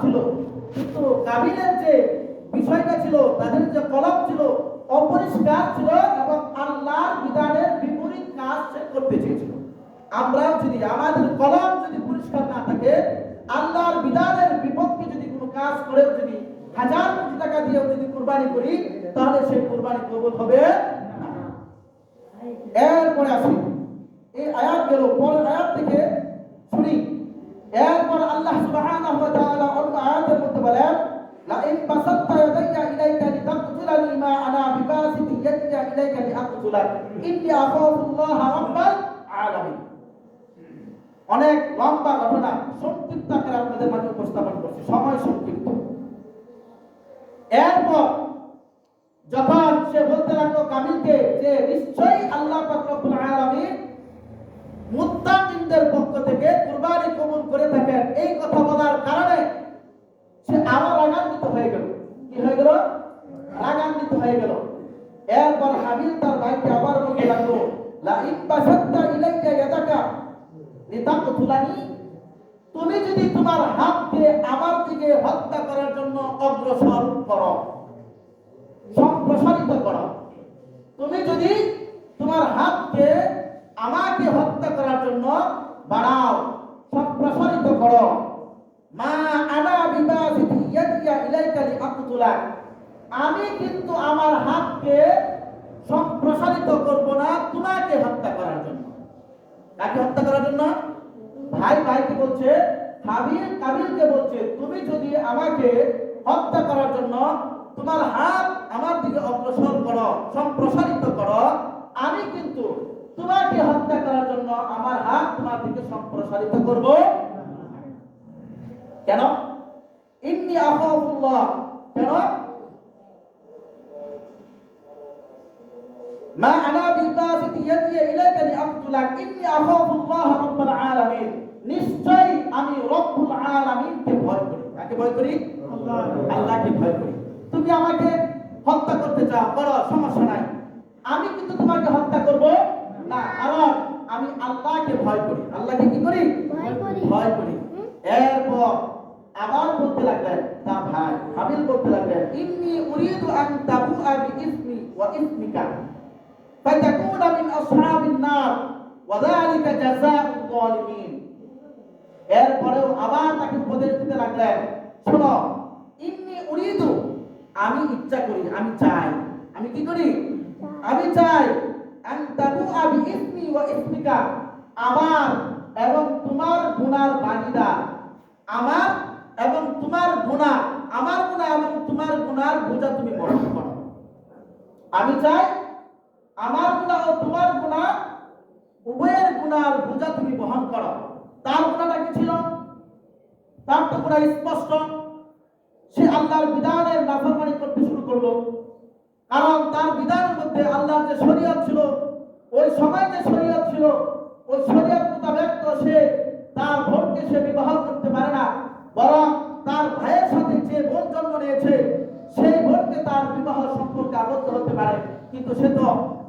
ছিল, কিন্তু কাবিলের যে বিষয়টা ছিল, তাদের যে কলম ছিল অপরিষ্কার ছিল এবং আল্লাহর বিধানের বিপরীত কাজ সে করতে চেয়েছিল। আমরা যদি আমাদের কলম যদি পরিষ্কার না থাকে, আল্লাহর বিধানের বিপক্ষে যদি কোনো কাজ করে যদি হাজার কোটি টাকা দিয়েও যদি কুরবানি করি, তাহলে সেই কুরবানি কবুল হবে না। এরপরে আসি, এই আয়াত গেল, পরের আয়াত থেকে শুনি। এরপর আল্লাহ সুবহানাহু ওয়া তাআলা অন্য আয়াতের মধ্যে বলেন, লা ইন বাসাত্তা ইয়াদাইয়া ইলাইকা লিতাকতুলানি মা আনা বিবাসিতি ইয়াদিয়া ইলাইকা লিআকতুলাক ইন্নী আখাফুল্লাহ রাব্বাল আলামিন। অনেক লম্বা ঘটনা সংক্ষিপ্ত আকারে আপনাদের মাঝে উপস্থাপন করছি, সময় সংক্ষিপ্ত। এরপর যখন সে বলতে লাগলো কাবিলকে যে নিশ্চয়ই আল্লাহ পাক রব্বুল আলামিন মুত্তাকিনদের পক্ষ থেকে কুরবানি কবুল করে থাকেন, এই কথা বলার কারণে সে আবার রাগান্বিত হয়ে গেল। কি হয়ে গেল? রাগান্বিত হয়ে গেল। এরপর হাবিল তার ভাইকে আবার বলতে লাগলো, লা ইন বাসাত্তা ইলাইয়া ইয়াদাকা লিতাকতুলানি, তুমি যদি তোমার হাতকে আমার দিকে হত্যা করার জন্য অগ্রসর করো, সম্প্রসারিত করো, তুমি যদি তোমার হাতকে আমাকে হত্যা করার জন্য বাড়াও, সম্প্রসারিত করো, মা আনা বিবাসিতি ইয়াদিয়া ইলাইকা লিআকতুলাক, আমি কিন্তু আমার হাতকে সম্প্রসারিত করব না তোমাকে হত্যা করার জন্য। কাকে হত্যা করার জন্য? ভাই ভাইকে বলছে, হাবিল কাবিলকে বলছে, তুমি যদি আমাকে হত্যা করার জন্য তোমার হাত আমার দিকে অগ্রসর করো, সম্প্রসারিত করো, আমি কিন্তু তোমাকে হত্যা করার জন্য আমার হাত তোমার দিকে সম্প্রসারিত করব। কেন? ইন্নী আখাফুল্লাহ, কেন? মা আনা বিবাসিতি ইয়াদিয়া ইলাইকা লিআকতুলাক ইন্নী আখাফুল্লাহ রাব্বাল আলামিন, নিশ্চয়ই আমি রব্বুল আলামিনকে ভয় করি। কাকে ভয় করি? আল্লাহকে ভয় করি। তুমি আমাকে হত্যা করতে চাও, করো, সমস্যা নাই, আমি কিন্তু তোমাকে হত্যা করব না, কারণ আমি আল্লাহকে ভয় করি। আল্লাহকে কি করি? ভয় করি। এরপর আবার বলতে লাগলেন তার ভাই হাবিল বলতে লাগলেন, ইন্নী উরিদু আন তাবুআ বিইসমি ওয়া ইসমিকা ফাতাকুনা মিন আসহাবিন নার ওয়া যালিকা জাযাউল যালিমিন। এরপরেও আবার তাকে উপদেশ দিতে লাগলেন, শোনো, ইন্নী উরিদু, আমি ইচ্ছা করি, আমি চাই, আমি কি করি? আমি চাই, আন তাবুআ বিইসমি ওয়া ইসমিকা, আমার এবং তোমার গুনার ভাগীদার, আমার এবং তোমার গুনাহ, আমার গুনাহ এবং তোমার গুনার বোঝা তুমি বহন করো। আমি চাই আমার গুনাহ ও তোমার গুনাহ উভয়ের গুনার বোঝা তুমি বহন করো। তার গুনাহটা কি ছিল? তার তো গুনাহ স্পষ্ট, সে আল্লাহর বিধানের নাফরমানি করতে শুরু করলো। কারণ তার বিধানের মধ্যে আল্লাহর যে শরীয়ত ছিল, ওই সময় যে শরীয়ত ছিল, ওই শরীয়ত মোতাবেক তো সে তার বোনকে সে বিবাহ করতে পারে না, বরং তার ভাইয়ের সাথে যে বোন জন্ম নিয়েছে সেই বোনকে তার বিবাহ সম্পর্কে আবদ্ধ হতে পারে, কিন্তু সে তো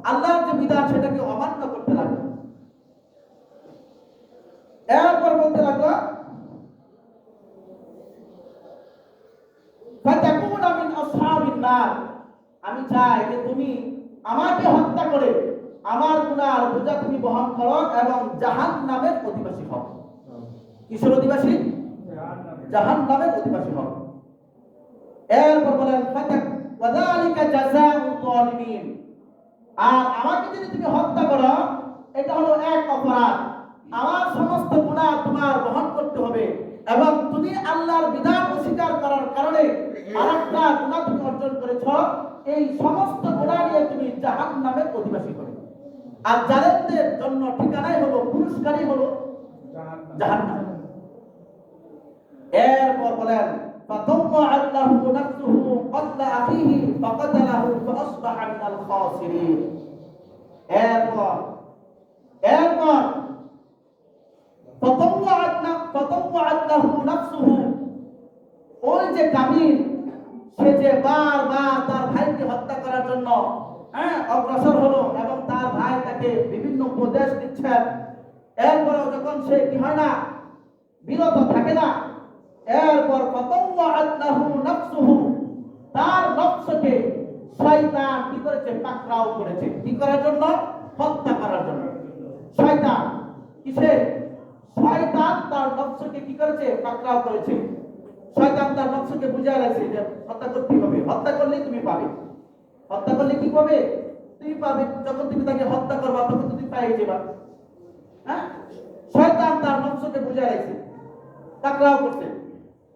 আল্লাহর যে বিধান সেটাকে অমান্য করতে লাগলো। এরপর বলতে লাগলো, ফাতাকুনা মিন আসহাবিন নার, আমি চাই যে তুমি আমাকে হত্যা করে আমার গুনার বোঝা তুমি বহন করো এবং জাহান্নামের অধিবাসী হও। কিসের অধিবাসী? জাহান্নামের অধিবাসী হও। এরপর বলেন, ফাতাক ওয়া যালিকা জাযাউল যালিমিন, আর আমাকে যদি তুমি হত্যা করো, এটা হলো এক অপরাধ, আমার সমস্ত গুনাহ তোমার বহন করতে হবে এবং তুমি আল্লাহর বিধান অস্বীকার করার কারণে আরেকটা গুনাহ তুমি অর্জন করেছো, এই সমস্ত গুনাহ নিয়ে তুমি জাহান্নামের অধিবাসী হবে। আর জালেমদের জন্য ঠিকানাই হলো, পুরস্কারই হলো জাহান্নাম। এরপর বলেন, ফাতাওয়াআত লাহু নাফসুহু ক্বাতলা আখিহি ফাকাতালাহু ফাআসবাহা মিনাল খাসিরিন। এরপর ফাতাওয়াআত লাহু নাফসুহু, ওই যে কাবিল, সে যে বারবার তার ভাইকে হত্যা করার জন্য অগ্রসর হলো এবং তার ভাই তাকে বিভিন্ন উপদেশ দিচ্ছেন, এরপরেও যখন সে কি হয় না, বিরত থাকে না, এরপর করেছে কি করার জন্য? হত্যা করার জন্য। শয়তান কিসে? শয়তান তার নফসকে কি করেছে? পাকড়াও করেছে। শয়তান তার নফসকে বুঝায় রাখছে যে হত্যা করতে হবে, হত্যা করলে তুমি পাবে, হত্যা করলে কি পাবে? তুমি পাবে। যখন তুমি তাকে হত্যা করবা তখন তুমি পেয়ে যাবা। হ্যাঁ, শয়তান তার নফসকে বুঝায় রাখছে, পাকড়াও করছে।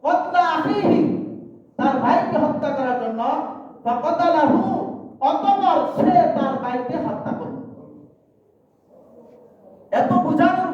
কতলা আখিহি, তার ভাইকে হত্যা করার জন্য, ফাকাতালাহু, অতঃপর সে তার ভাইকে হত্যা করল। এত বুঝানো